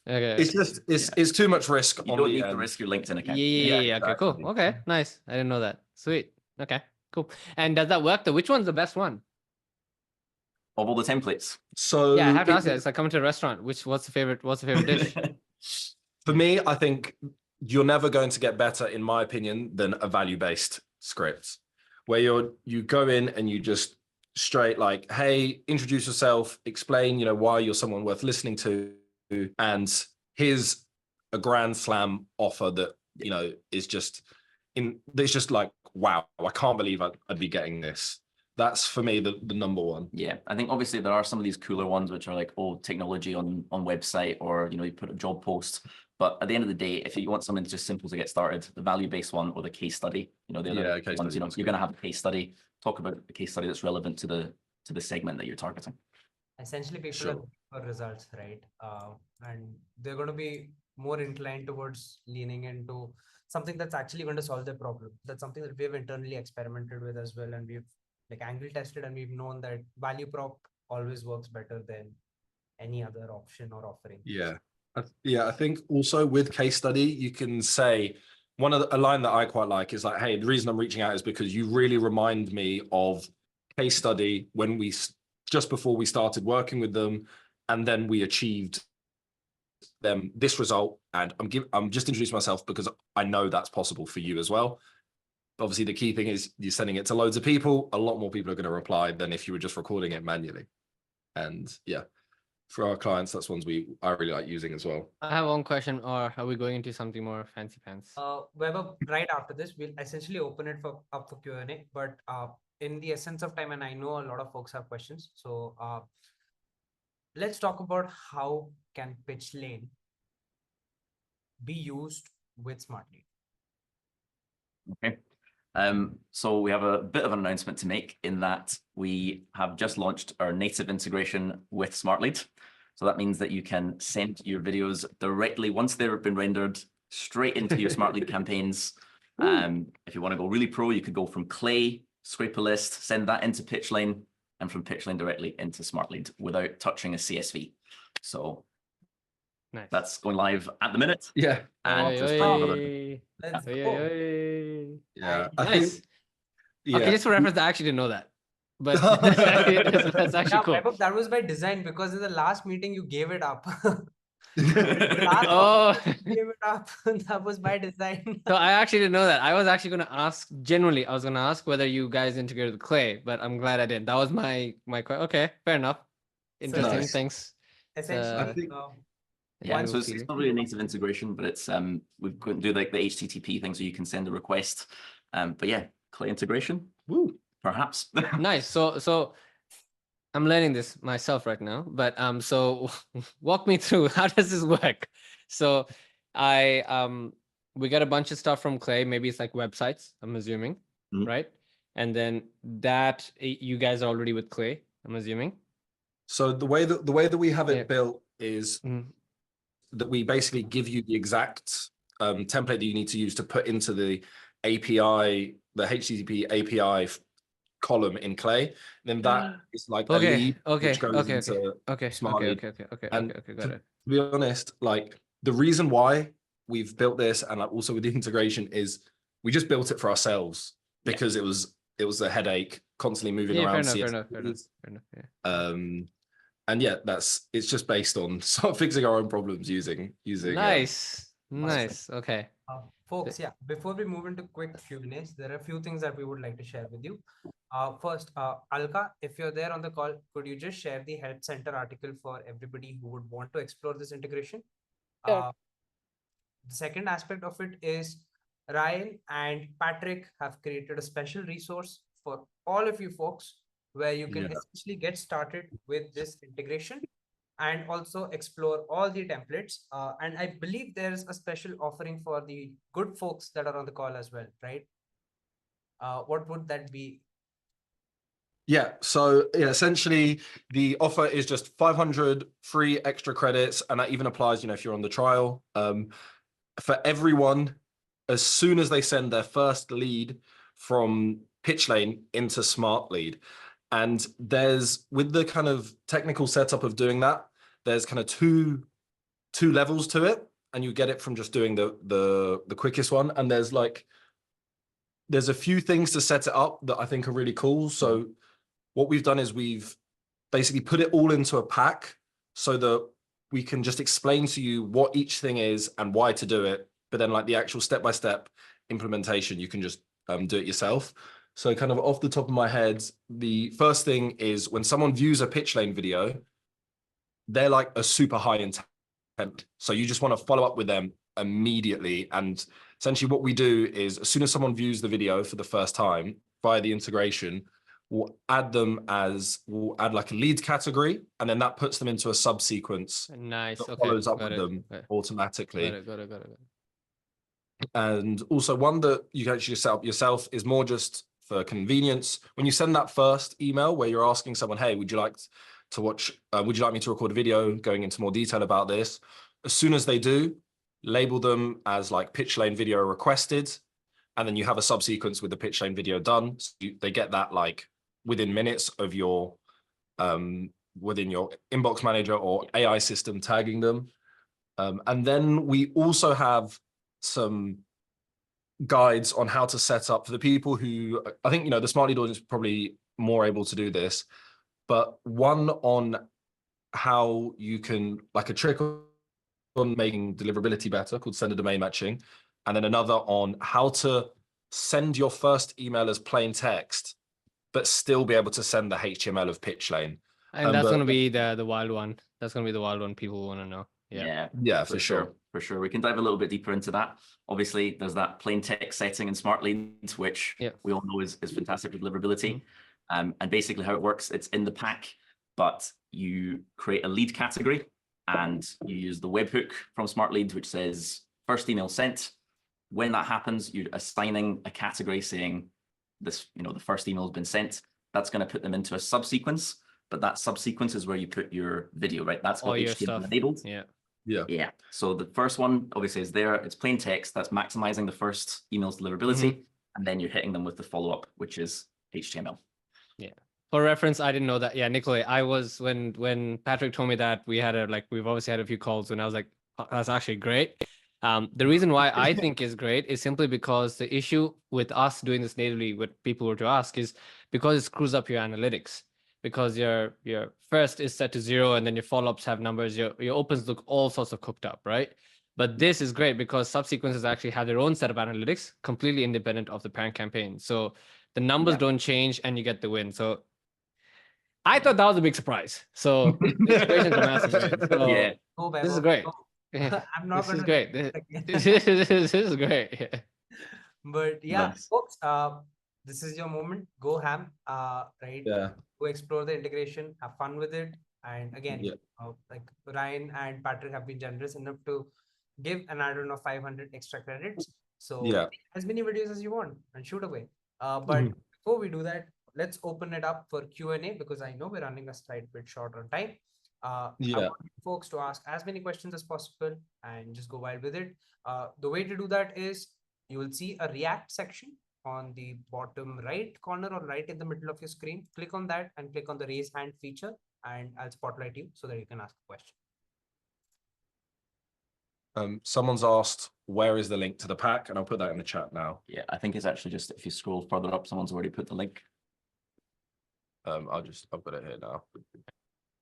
Okay. It's too much risk. You on don't the need to end. risk your LinkedIn account. Yeah. Okay, cool. exactly. Okay, nice. I didn't know that. Sweet. Okay, cool. And does that work though? Which one's the best one? Of all the templates. So Yeah, I have to ask you. It's like coming to a restaurant. What's the favorite dish? for me, I think you're never going to get better, in my opinion, than a value-based script, where you go in and you just straight like, hey, introduce yourself, explain, why you're someone worth listening to, and here's a grand slam offer that is just it's just like, wow, I can't believe I'd be getting this. That's for me the number one. Yeah, I think obviously there are some of these cooler ones which are like, oh, technology on website, or you put a job post. But at the end of the day, if you want something just simple to get started, the value-based one or the case study, they're the ones, you're going to have a case study, talk about a case study that's relevant to the segment that you're targeting. Essentially, people are looking for results, right? And they're going to be more inclined towards leaning into something that's actually going to solve their problem. That's something that we've internally experimented with as well, and we've like angle tested, and we've known that value prop always works better than any other option or offering. I think also with case study, you can say a line that I quite like is like, hey, the reason I'm reaching out is because you really remind me of case study when just before we started working with them, and then we achieved them this result, and I'm just introducing myself because I know that's possible for you as well. Obviously, the key thing is you're sending it to loads of people. A lot more people are going to reply than if you were just recording it manually. And yeah, for our clients, that's ones I really like using as well. I have one question, or are we going into something more fancy pants? Weber, right after this, we'll essentially open it up for Q&A. But in the essence of time, and I know a lot of folks have questions, so let's talk about how can Pitchlane be used with Smartlead. Okay. So we have a bit of an announcement to make in that we have just launched our native integration with Smartlead. So that means that you can send your videos directly, once they've been rendered, straight into your Smartlead campaigns. If you want to go really pro, you could go from Clay, scrape a list, send that into Pitchlane, and from Pitchlane directly into Smartlead without touching a CSV. So nice. That's going live at the minute. Yeah. And Let's go. Yeah. Nice. Yeah. Okay, just for reference, I actually didn't know that. But that's actually cool. Vaibhav, that was by design, because in the last meeting you gave it up. Oh, Gave it up. That was by design. so I actually didn't know that. I was actually going to ask, generally, I was going to ask whether you guys integrated with Clay, but I'm glad I didn't. That was my okay, fair enough. Interesting, nice. Thanks. Essentially, yeah, so it's not really a native integration, but it's we've got to do like the HTTP thing, so you can send a request. But yeah, Clay integration. Woo, perhaps. Nice. So I'm learning this myself right now, but so walk me through, how does this work? So we got a bunch of stuff from Clay, maybe it's like websites, I'm assuming, right? And then that you guys are already with Clay, I'm assuming. So the way that we have it built is that we basically give you the exact template that you need to use to put into the API, the HTTP API column in Clay. And then that is like a lead which goes into Smartlead. Okay, got it. To be honest, like the reason why we've built this and like also with the integration is we just built it for ourselves because it was a headache constantly moving around. Fair enough. And yeah, it's just based on sort of fixing our own problems using. Nice. Okay. Folks, yeah, before we move into quick Q&As, there are a few things that we would like to share with you. First, Alka, if you're there on the call, could you just share the Help Center article for everybody who would want to explore this integration? Sure. The second aspect of it is Ryan and Patrick have created a special resource for all of you folks where you can essentially get started with this integration and also explore all the templates. And I believe there's a special offering for the good folks that are on the call as well, right? What would that be? Yeah, so yeah, essentially the offer is just 500 free extra credits, and that even applies, if you're on the trial. For everyone, as soon as they send their first lead from Pitchlane into Smartlead. And there's, with the kind of technical setup of doing that, there's kind of two levels to it, and you get it from just doing the quickest one. And there's a few things to set it up that I think are really cool. So what we've done is we've basically put it all into a pack so that we can just explain to you what each thing is and why to do it. But then like the actual step-by-step implementation, you can just do it yourself. So kind of off the top of my head, the first thing is when someone views a Pitchlane video, they're like a super high intent. So you just want to follow up with them immediately. And essentially what we do is as soon as someone views the video for the first time via the integration, we'll add like a lead category, and then that puts them into a subsequence Nice. that Okay. follows up Got with it. them automatically. Got it. And also one that you can actually set up yourself is more just for convenience. When you send that first email where you're asking someone, hey, would you like to watch, would you like me to record a video going into more detail about this? As soon as they do, label them as like Pitchlane video requested, and then you have a subsequence with the Pitchlane video done. So they get that like within minutes of your within your inbox manager or AI system tagging them. And then we also have some guides on how to set up for the people who, I think, the Smartlead audience is probably more able to do this, but one on how you can, like a trick on making deliverability better called sender domain matching. And then another on how to send your first email as plain text, but still be able to send the HTML of Pitchlane. And that's going to be the wild one. That's going to be the wild one people want to know. Yeah, for sure. For sure. We can dive a little bit deeper into that. Obviously, there's that plain text setting in Smartlead, which we all know is fantastic for deliverability. And basically how it works, it's in the pack, but you create a lead category and you use the webhook from Smartlead, which says first email sent. When that happens, you're assigning a category saying this, the first email has been sent. That's going to put them into a subsequence, but that subsequence is where you put your video, right? That's got HTML enabled. Yeah. So the first one obviously is there. It's plain text. That's maximizing the first email's deliverability. And then you're hitting them with the follow-up, which is HTML. Yeah. For reference, I didn't know that. Yeah, Nikolai, I was when Patrick told me that we've obviously had a few calls and I was like, oh, that's actually great. The reason why I think is great is simply because the issue with us doing this natively, what people were to ask is because it screws up your analytics. Because your first is set to 0 and then your follow-ups have numbers, your opens look all sorts of cooked up, right? But this is great because subsequences actually have their own set of analytics, completely independent of the parent campaign. So the numbers don't change and you get the win. So I thought that was a big surprise. So inspiration's a massive win. So this is great. I'm not this is great. This is great. But Nice. folks, this is your moment. Go ham, right? Go explore the integration, have fun with it. And again, like Ryan and Patrick have been generous enough to give an add-on of 500 extra credits. So as many videos as you want and shoot away. But before we do that, let's open it up for Q&A because I know we're running a slight bit short on time. I want folks to ask as many questions as possible and just go wild with it. The way to do that is you will see a React section on the bottom right corner or right in the middle of your screen. Click on that and click on the raise hand feature and I'll spotlight you so that you can ask a question. Someone's asked, where is the link to the pack? And I'll put that in the chat now. Yeah, I think it's actually just if you scroll further up, someone's already put the link. I'll put it here now.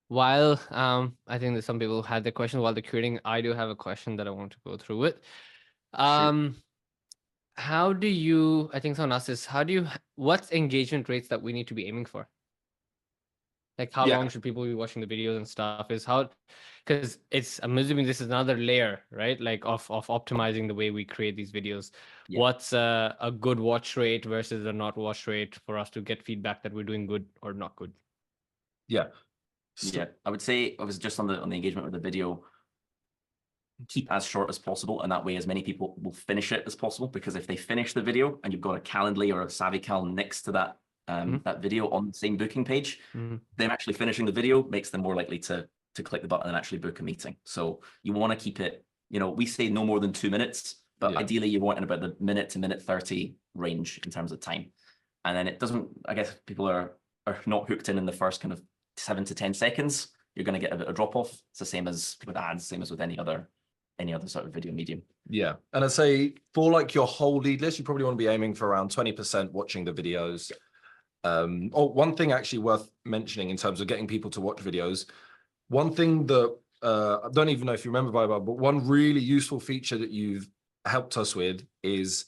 While I think that some people had the question while they're creating, I do have a question that I want to go through with. How do you, I think someone asked this, what's engagement rates that we need to be aiming for? Like how long should people be watching the videos and stuff? Because I'm assuming this is another layer, right? Like of optimizing the way we create these videos. What's a good watch rate versus a not watch rate for us to get feedback that we're doing good or not good? Yeah. Yeah, I would say obviously just on the engagement with the video, keep as short as possible, and that way as many people will finish it as possible, because if they finish the video and you've got a Calendly or a SavvyCal next to that that video on the same booking page, them actually finishing the video makes them more likely to click the button and actually book a meeting. So you want to keep it, you know, we say no more than 2 minutes, but ideally you want in about the minute to minute 30 range in terms of time. And then it doesn't, I guess people are not hooked in the first kind of 7 to 10 seconds. You're going to get a bit of drop off. It's the same as with ads, same as with any other sort of video medium. Yeah. And I'd say for like your whole lead list, you probably want to be aiming for around 20% watching the videos. One thing actually worth mentioning in terms of getting people to watch videos, one thing that I don't even know if you remember, but one really useful feature that you've helped us with is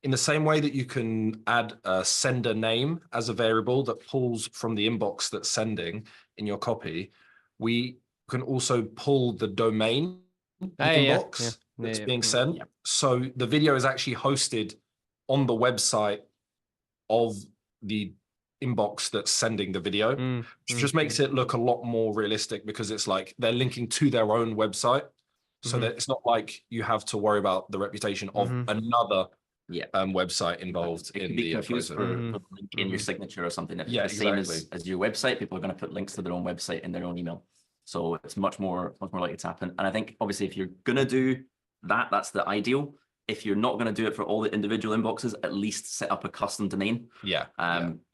in the same way that you can add a sender name as a variable that pulls from the inbox that's sending in your copy, we can also pull the domain inbox that's being sent. So the video is actually hosted on the website of the inbox that's sending the video, which just makes it look a lot more realistic, because it's like they're linking to their own website, so that it's not like you have to worry about the reputation of another website involved in the confused for in your signature or something. If it's the same as your website, people are going to put links to their own website in their own email, so it's much more likely to happen. And I think obviously if you're going to do that, that's the ideal. If you're not going to do it for all the individual inboxes, at least set up a custom domain. You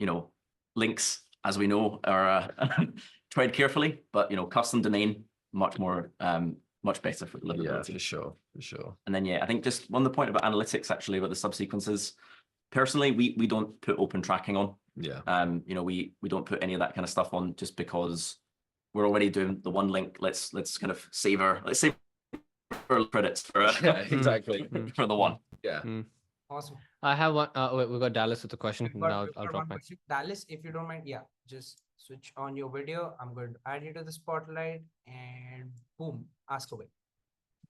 know, links, as we know, are tread carefully, but you know, custom domain, much better for deliverability. Yeah, for sure. And then I think just on the point about analytics, actually, about the subsequences, personally, we don't put open tracking on. You know, we don't put any of that kind of stuff on, just because we're already doing the one link. Let's kind of save credits for exactly for the one. Awesome. I have one. Wait, we got Dallas with a question. I'll drop my. Dallas, if you don't mind, just switch on your video. I'm going to add you to the spotlight, and boom, ask away.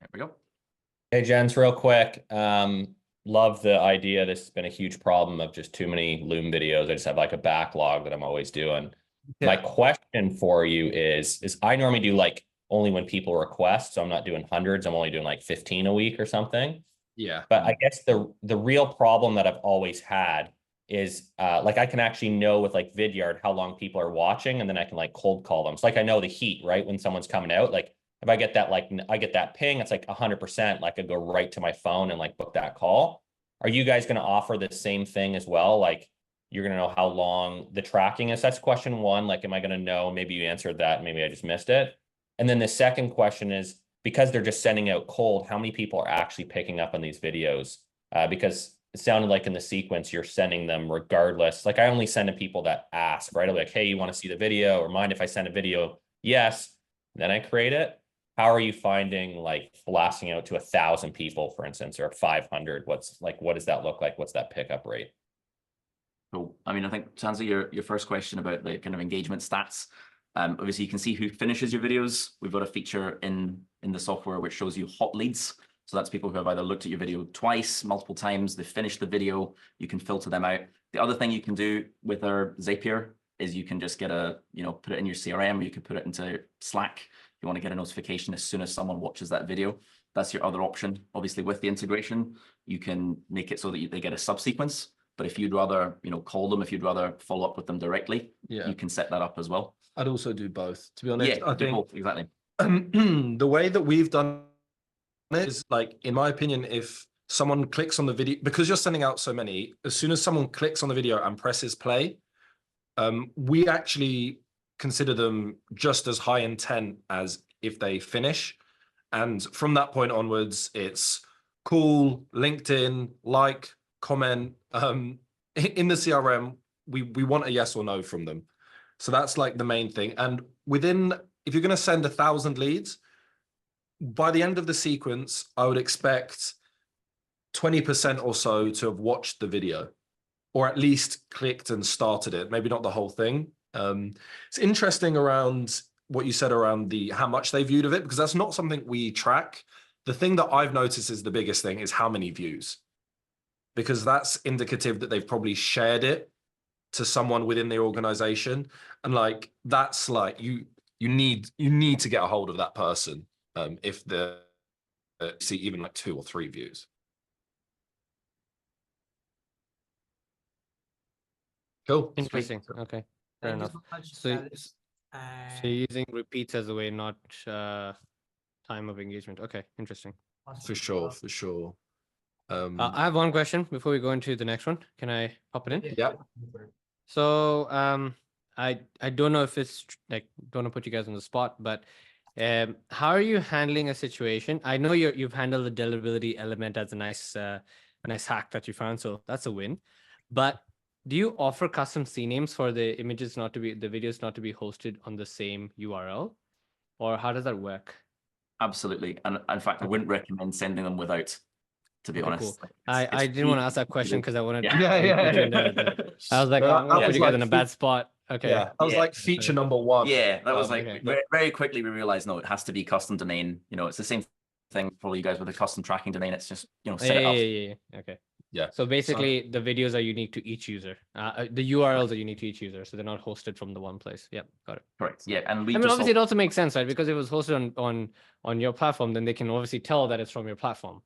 There we go. Hey, gents, real quick. Love the idea. This has been a huge problem of just too many Loom videos. I just have like a backlog that I'm always doing. My question for you is I normally do like only when people request. So I'm not doing hundreds. I'm only doing like 15 a week or something. But I guess the real problem that I've always had is like I can actually know with like Vidyard how long people are watching, and then I can like cold call them. So like I know the heat, right? When someone's coming out, like if I get that, like I get that ping, it's like 100%, like I go right to my phone and like book that call. Are you guys going to offer the same thing as well? Like you're going to know how long the tracking is? That's question one. Like, am I going to know? Maybe you answered that. Maybe I just missed it. And then the second question is, because they're just sending out cold, how many people are actually picking up on these videos? Because it sounded like in the sequence, you're sending them regardless. Like I only send to people that ask, right? I'm like, hey, you want to see the video? Or mind if I send a video? Yes. Then I create it. How are you finding like blasting out to 1,000 people, for instance, or 500? What does that look like? What's that pickup rate? So, I mean, I think to answer your first question about the kind of engagement stats, obviously you can see who finishes your videos. We've got a feature in the software which shows you hot leads. So that's people who have either looked at your video twice, multiple times, they finished the video, you can filter them out. The other thing you can do with our Zapier is you can just get put it in your CRM, or you can put it into Slack. If you want to get a notification as soon as someone watches that video, that's your other option. Obviously with the integration, you can make it so that they get a subsequence. But if you'd rather, call them, if you'd rather follow up with them directly, you can set that up as well. I'd also do both, to be honest. Yeah, I think both, exactly. The way that we've done it is, like, in my opinion, if someone clicks on the video, because you're sending out so many, as soon as someone clicks on the video and presses play, we actually consider them just as high intent as if they finish. And from that point onwards, it's cool, LinkedIn, like, comment. In the CRM, we want a yes or no from them. So that's like the main thing. And if you're going to send 1,000 leads, by the end of the sequence, I would expect 20% or so to have watched the video, or at least clicked and started it. Maybe not the whole thing. It's interesting around what you said around how much they viewed of it, because that's not something we track. The thing that I've noticed is the biggest thing is how many views, because that's indicative that they've probably shared it to someone within the organization. And like, that's like, you you need to get a hold of that person if the see even like 2 or 3 views. Cool. Interesting. Okay. Fair Thank you enough. so much, So, Dallas. so And you're using repeats as a way, not time of engagement. Okay, interesting. awesome. For sure, for sure. I have one question before we go into the next one. Can I pop it in? Yeah. So I don't know if it's like, don't want to put you guys on the spot, but how are you handling a situation? I know you've handled the deliverability element as a nice hack that you found, so that's a win. But do you offer custom CNAMEs for the images not to be, the videos not to be hosted on the same URL, or how does that work? Absolutely. And in fact, I wouldn't recommend sending them without, to be Okay, honest. cool. Like, I didn't want to ask that question because I wanted Yeah. to put you in I was like, No, oh, I'm gonna that put was you guys like in a bad spot. Okay. Yeah, that was Yeah. like feature number 1. Yeah, that was like okay. very quickly we realized, no, it has to be custom domain. You know, it's the same thing for you guys with a custom tracking domain. It's just, you know, set it up. Yeah. Okay. Yeah. So basically, the videos are unique to each user. The URLs are unique to each user, so they're not hosted from the one place. Yep, got it. Correct. Yeah, and we I mean, just obviously, it also makes sense, right? Because if it was hosted on your platform, then they can obviously tell that it's from your platform.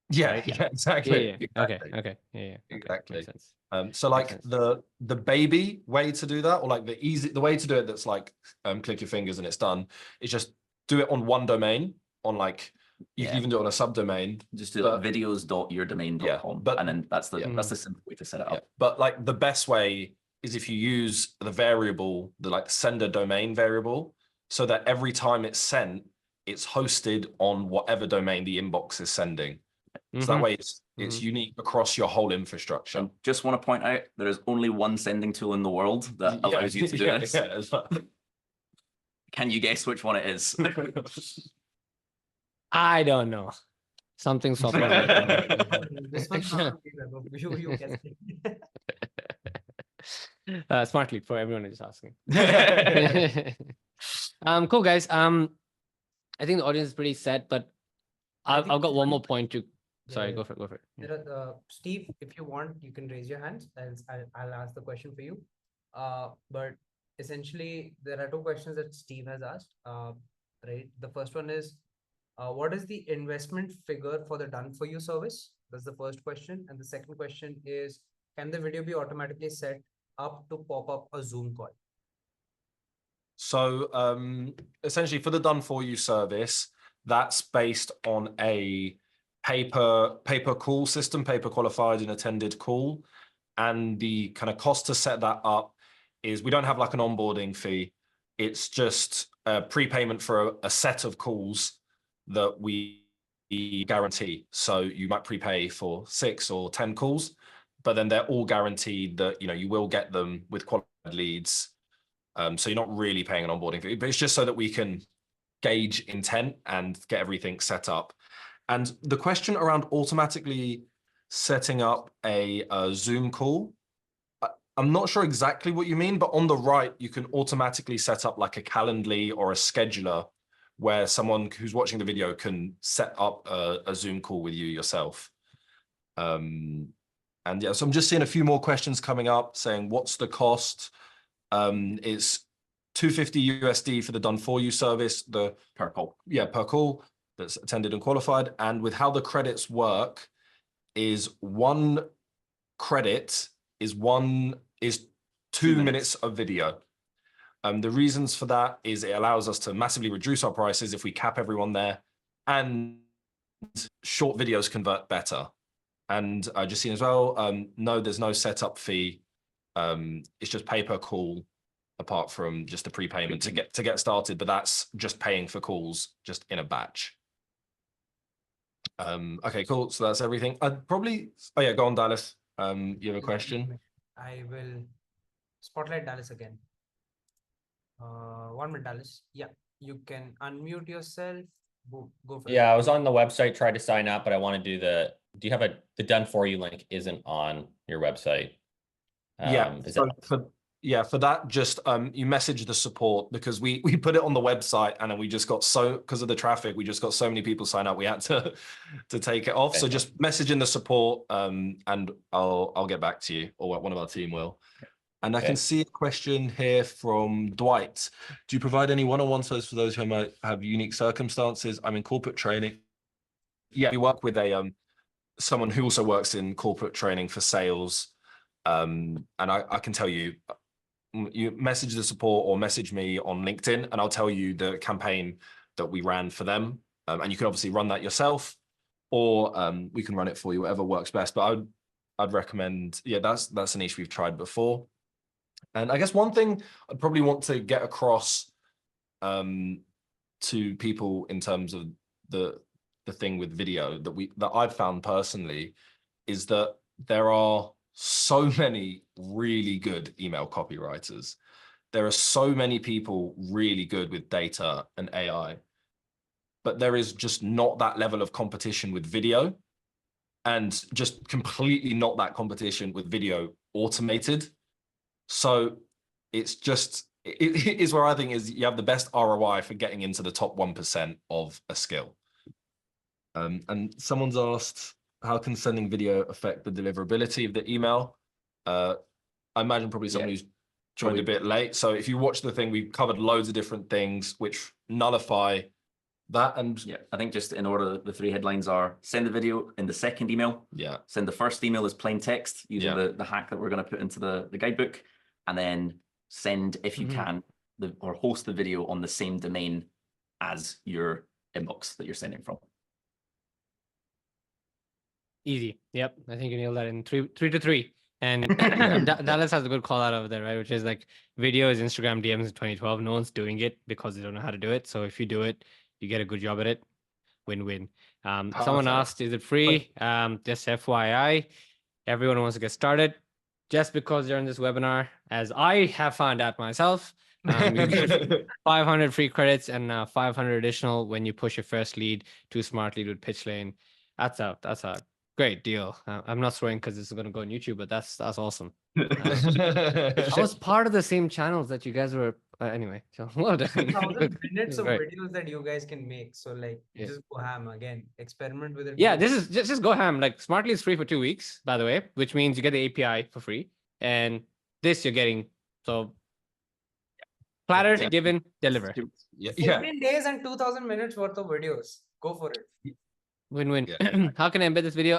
Yeah, right? yeah, exactly. Yeah. Exactly. Okay. Yeah. Okay. Exactly. Makes sense. So like sense. the baby way to do that, or like the way to do it that's like click your fingers and it's done, is just do it on one domain, on like you can even do it on a subdomain. just do like videos.yourdomain.com. Yeah, but- and then that's the Yeah. that's the simple way to set it up. Yeah. But like the best way is if you use the variable, the like sender domain variable, so that every time it's sent, it's hosted on whatever domain the inbox is sending. So that way it's unique across your whole infrastructure. And just want to point out, there is only one sending tool in the world that allows you to do this. Yeah, as well. Can you guess which one it is? I don't know. Something software. This one's not you guessed it. Smartlead for everyone who's asking. Cool guys. I think the audience is pretty set, but I've got one more point to. Sorry, Yeah. go for it. Yeah. There are, Steve, if you want, you can raise your hands. I'll ask the question for you. But essentially, there are 2 questions that Steve has asked. Right. The first one is, what is the investment figure for the done for you service? That's the first question. And the second question is, can the video be automatically set up to pop up a Zoom call? So essentially for the done for you service, that's based on a paper call system, paper qualified and attended call. And the kind of cost to set that up is we don't have like an onboarding fee. It's just a prepayment for a set of calls that we guarantee. So you might prepay for 6 or 10 calls, but then they're all guaranteed that, you know, you will get them with qualified leads. So you're not really paying an onboarding fee, but it's just so that we can gauge intent and get everything set up. And the question around automatically setting up a Zoom call, I'm not sure exactly what you mean, but on the right, you can automatically set up like a Calendly or a scheduler where someone who's watching the video can set up a Zoom call with you yourself. And yeah, so I'm just seeing a few more questions coming up saying, what's the cost? It's $250 USD for the done for you service, the Per call. Yeah, per call that's attended and qualified. And with how the credits work is 1 credit is 2 minutes of video. The reasons for that is it allows us to massively reduce our prices if we cap everyone there, and short videos convert better. And I just seen as well, no, there's no setup fee. It's just pay per call, apart from just the prepayment to get started, but that's just paying for calls just in a batch. Okay, cool. So that's everything. I'd probably, oh yeah, go on, Dallas. You have a question? I will spotlight Dallas again. 1 minute, Dallas. Yeah, you can unmute yourself. Go for it. Yeah, I was on the website, tried to sign up, but I want to do do you have the done for you link isn't on your website? Yeah, so for that, just you message the support, because we put it on the website and then we just got because of the traffic, we just got so many people sign up, we had to take it off. Okay. So just message in the support, and I'll get back to you, or one of our team will. And I can see a question here from Dwight. Do you provide any one-on-one service for those who might have unique circumstances? I'm in corporate training. Yeah, we work with a someone who also works in corporate training for sales. And I can tell you, you message the support or message me on LinkedIn, and I'll tell you the campaign that we ran for them. And you can obviously run that yourself, or we can run it for you, whatever works best. But I'd recommend, yeah, that's a niche we've tried before. And I guess one thing I'd probably want to get across to people in terms of the thing with video that I've found personally is that there are so many really good email copywriters. There are so many people really good with data and AI, but there is just not that level of competition with video, and just completely not that competition with video automated. So it's just, it is where I think is you have the best ROI for getting into the top 1% of a skill. And someone's asked, how can sending video affect the deliverability of the email? I imagine probably someone who's joined a bit late. So if you watch the thing, we've covered loads of different things which nullify that. And yeah, I think just in order, the 3 headlines are: send the video in the second email. Yeah. Send the first email as plain text using the hack that we're going to put into the guidebook, and then send, if you can, or host the video on the same domain as your inbox that you're sending from. Easy. Yep. I think you nailed that in 3 to 3. And Dallas has a good call out over there, right? Which is like, video is Instagram DMs in 2012. No one's doing it because they don't know how to do it. So if you do it, you get a good job at it. Win-win. Someone asked, is it free? Just FYI, everyone wants to get started. Just because you're in this webinar, as I have found out myself, you get 500 free credits and 500 additional when you push your first lead to Smartlead with Pitchlane. That's a great deal. I'm not swearing because this is going to go on YouTube, but that's awesome. I was part of the same channels that you guys were. Anyway, so well done. 1,000 minutes of Right. videos that you guys can make. So like, just go ham again. Experiment with it. Yeah, this is just go ham. Like, Smartly is free for 2 weeks, by the way, which means you get the API for free, and this you're getting. So platter, given, deliver. 14 days and 2,000 minutes worth of videos. Go for it. Win-win. How can I embed this video?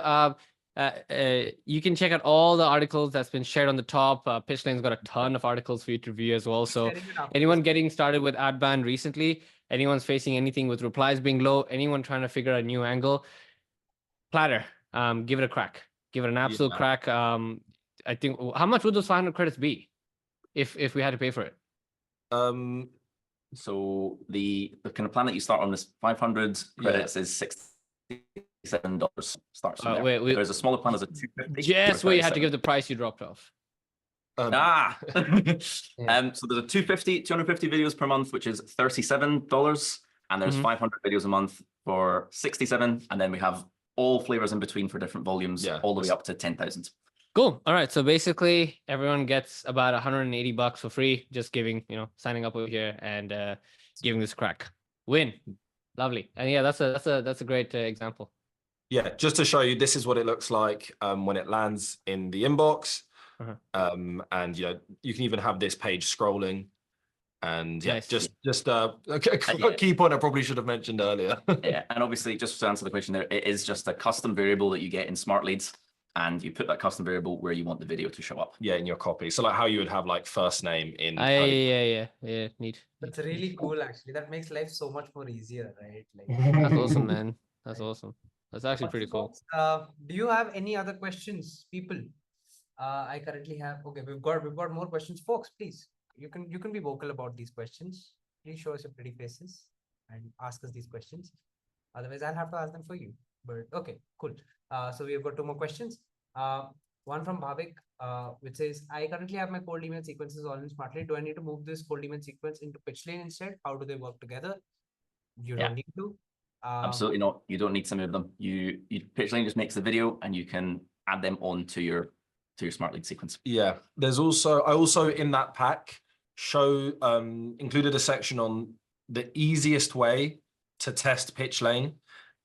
You can check out all the articles that's been shared on the top. Pitchlane's got a ton of articles for you to review as well. So anyone getting started with ad ban recently, anyone's facing anything with replies being low, anyone trying to figure out a new angle, platter, give it a crack. Give it an absolute crack. I think, how much would those 500 credits be if we had to pay for it? So the kind of plan that you start on this 500 credits is $67. Starts from there. There's a smaller plan as a 250. Yes, where you had to give the price you dropped off. So there's a 250 videos per month, which is $37, and there's 500 videos a month for $67, and then we have all flavors in between for different volumes, all the way up to 10,000. Cool. All right. So basically, everyone gets about $180 for free, just signing up over here and giving this a crack. Win. Lovely. And yeah, that's a great example. Yeah, just to show you, this is what it looks like when it lands in the inbox. And you can even have this page scrolling. And Nice. just a key point I probably should have mentioned earlier. Yeah, and obviously, just to answer the question there, it is just a custom variable that you get in Smartleads, and you put that custom variable where you want the video to show up. Yeah, in your copy. So like how you would have like first name in. Yeah, neat. That's really cool, actually. That makes life so much more easier, right? That's awesome, man. That's awesome. That's actually pretty cool. Do you have any other questions, people? I currently have. Okay, we've got more questions, folks. Please, you can be vocal about these questions. Please show us your pretty faces and ask us these questions. Otherwise, I'll have to ask them for you. But okay, cool. So we've got 2 more questions. One from Bhavik, which says, I currently have my cold email sequences all in Smartlead. Do I need to move this cold email sequence into Pitchlane instead? How do they work together? You don't need to. Absolutely not. You don't need some of them. Pitchlane just makes the video, and you can add them on to your Smartlead sequence. Yeah, I also in that pack included a section on the easiest way to test Pitchlane.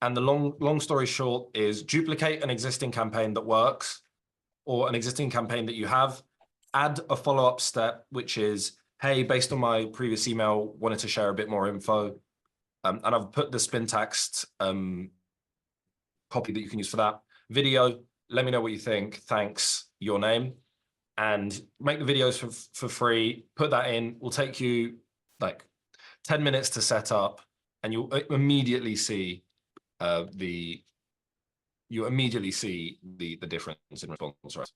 And the long story short is duplicate an existing campaign that works, or an existing campaign that you have, add a follow-up step, which is, hey, based on my previous email, wanted to share a bit more info. And I've put the spin text copy that you can use for that video. Let me know what you think. Thanks, your name. And make the videos for free. Put that in. Will take you like 10 minutes to set up, and you'll immediately see the difference in response rates.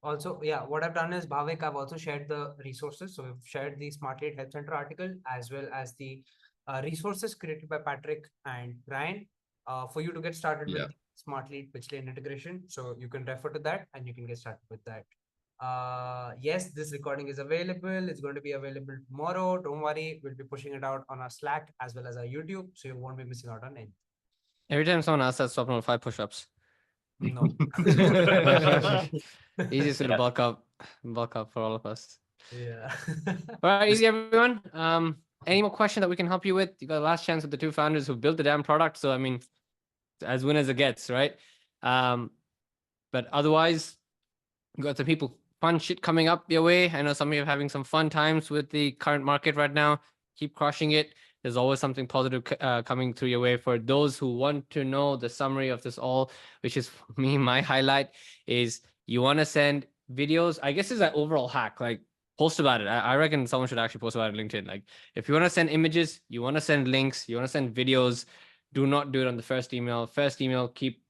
Also, yeah, what I've done is, Bhavik, I've also shared the resources. So we've shared the Smartlead Help Center article as well as the resources created by Patrick and Ryan for you to get started with Smartlead Pitchlane integration. So you can refer to that and you can get started with that. Yes, this recording is available. It's going to be available tomorrow. Don't worry, we'll be pushing it out on our Slack as well as our YouTube, so you won't be missing out on anything. Every time someone asks that, stop on 5 push-ups. No. Easiest way to bulk up for all of us. Yeah. All right, easy everyone. Any more question that we can help you with? You got the last chance with the 2 founders who built the damn product. So I mean, as win as it gets, right? But otherwise, you got some people, fun shit coming up your way. I know some of you are having some fun times with the current market right now. Keep crushing it. There's always something positive coming through your way. For those who want to know the summary of this all, which is for me, my highlight is you want to send videos. I guess it's an overall hack, like post about it. I reckon someone should actually post about it on LinkedIn. Like if you want to send images, you want to send links, you want to send videos, do not do it on the first email. First email, keep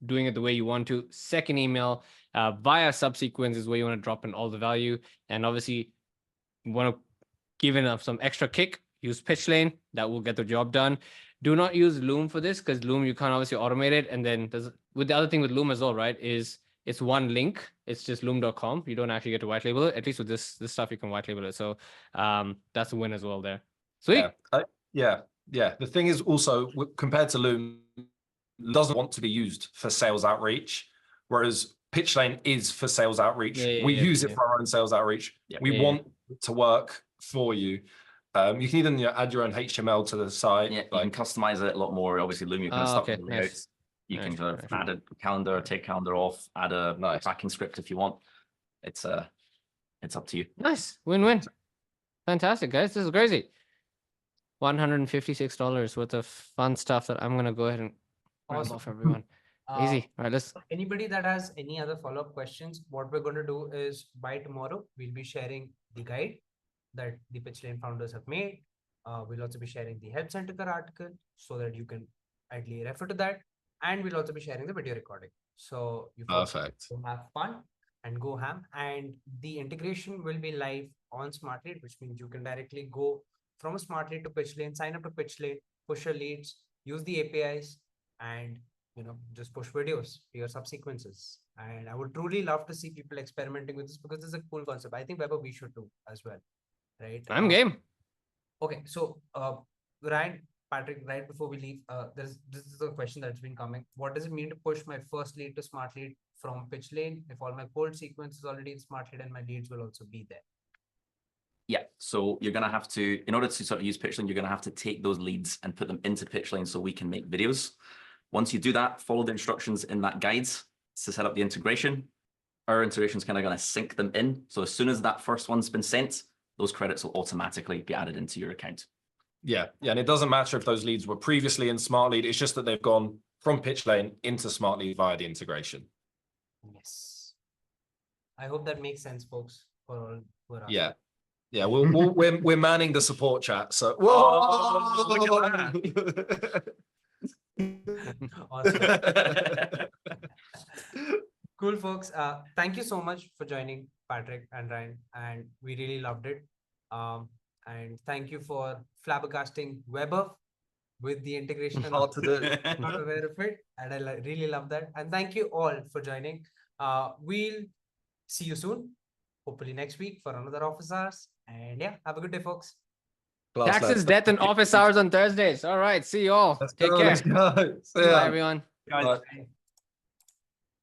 doing it the way you want to. Second email, via subsequence is where you want to drop in all the value. And obviously you want to give it some extra kick. Use Pitchlane, that will get the job done. Do not use Loom for this, because Loom, you can't obviously automate it. And then with the other thing with Loom as well, right, is it's one link. It's just loom.com. You don't actually get to white label it. At least with this stuff, you can white label it. So that's a win as well there. Sweet. Yeah. The thing is also, compared to Loom, doesn't want to be used for sales outreach, whereas Pitchlane is for sales outreach. We use it for our own sales outreach. We want it to work for you. You can even add your own HTML to the site. Yeah, you can customize it a lot more. Obviously, Loom, you can start with the layouts. Nice. You can kind of add a calendar, take calendar off, add a tracking script if you want. It's up to you. Nice. Win-win. Fantastic, guys. This is crazy. $156 worth of fun stuff that I'm going to go ahead and Awesome. for everyone. Easy. All right, let's. Anybody that has any other follow-up questions, what we're going to do is by tomorrow, we'll be sharing the guide that the Pitchlane founders have made. We'll also be sharing the Help Center article so that you can ideally refer to that. And we'll also be sharing the video recording. So you folks can have fun and go ham. And the integration will be live on Smartlead, which means you can directly go from a Smartlead to Pitchlane, sign up to Pitchlane, push your leads, use the APIs, and just push videos to your subsequences. And I would truly love to see people experimenting with this, because this is a cool concept. I think Weber, we should do as well. Right? I'm game. Okay, so Ryan, Patrick, right before we leave, this is a question that's been coming. What does it mean to push my first lead to Smartlead from Pitchlane if all my cold sequence is already in Smartlead and my leads will also be there? Yeah, so you're going to have to, in order to sort of use Pitchlane, you're going to have to take those leads and put them into Pitchlane so we can make videos. Once you do that, follow the instructions in that guide to set up the integration. Our integration is kind of going to sync them in. So as soon as that first one's been sent, those credits will automatically be added into your account. Yeah, and it doesn't matter if those leads were previously in Smartlead. It's just that they've gone from Pitchlane into Smartlead via the integration. Yes. I hope that makes sense, folks. For all who are asking. Yeah, we're manning the support chat. So whoa, look at that. Awesome. Cool, folks. Thank you so much for joining, Patrick and Ryan, and we really loved it. And thank you for flabbergasting Weber with the integration. Hard to do. Not aware of it, and I really love that. And thank you all for joining. We'll see you soon, hopefully next week for another office hours. And yeah, have a good day, folks. Taxes, death, and office hours on Thursdays. All right, see you all. Take care. Let's go. See ya. Bye, everyone. Bye.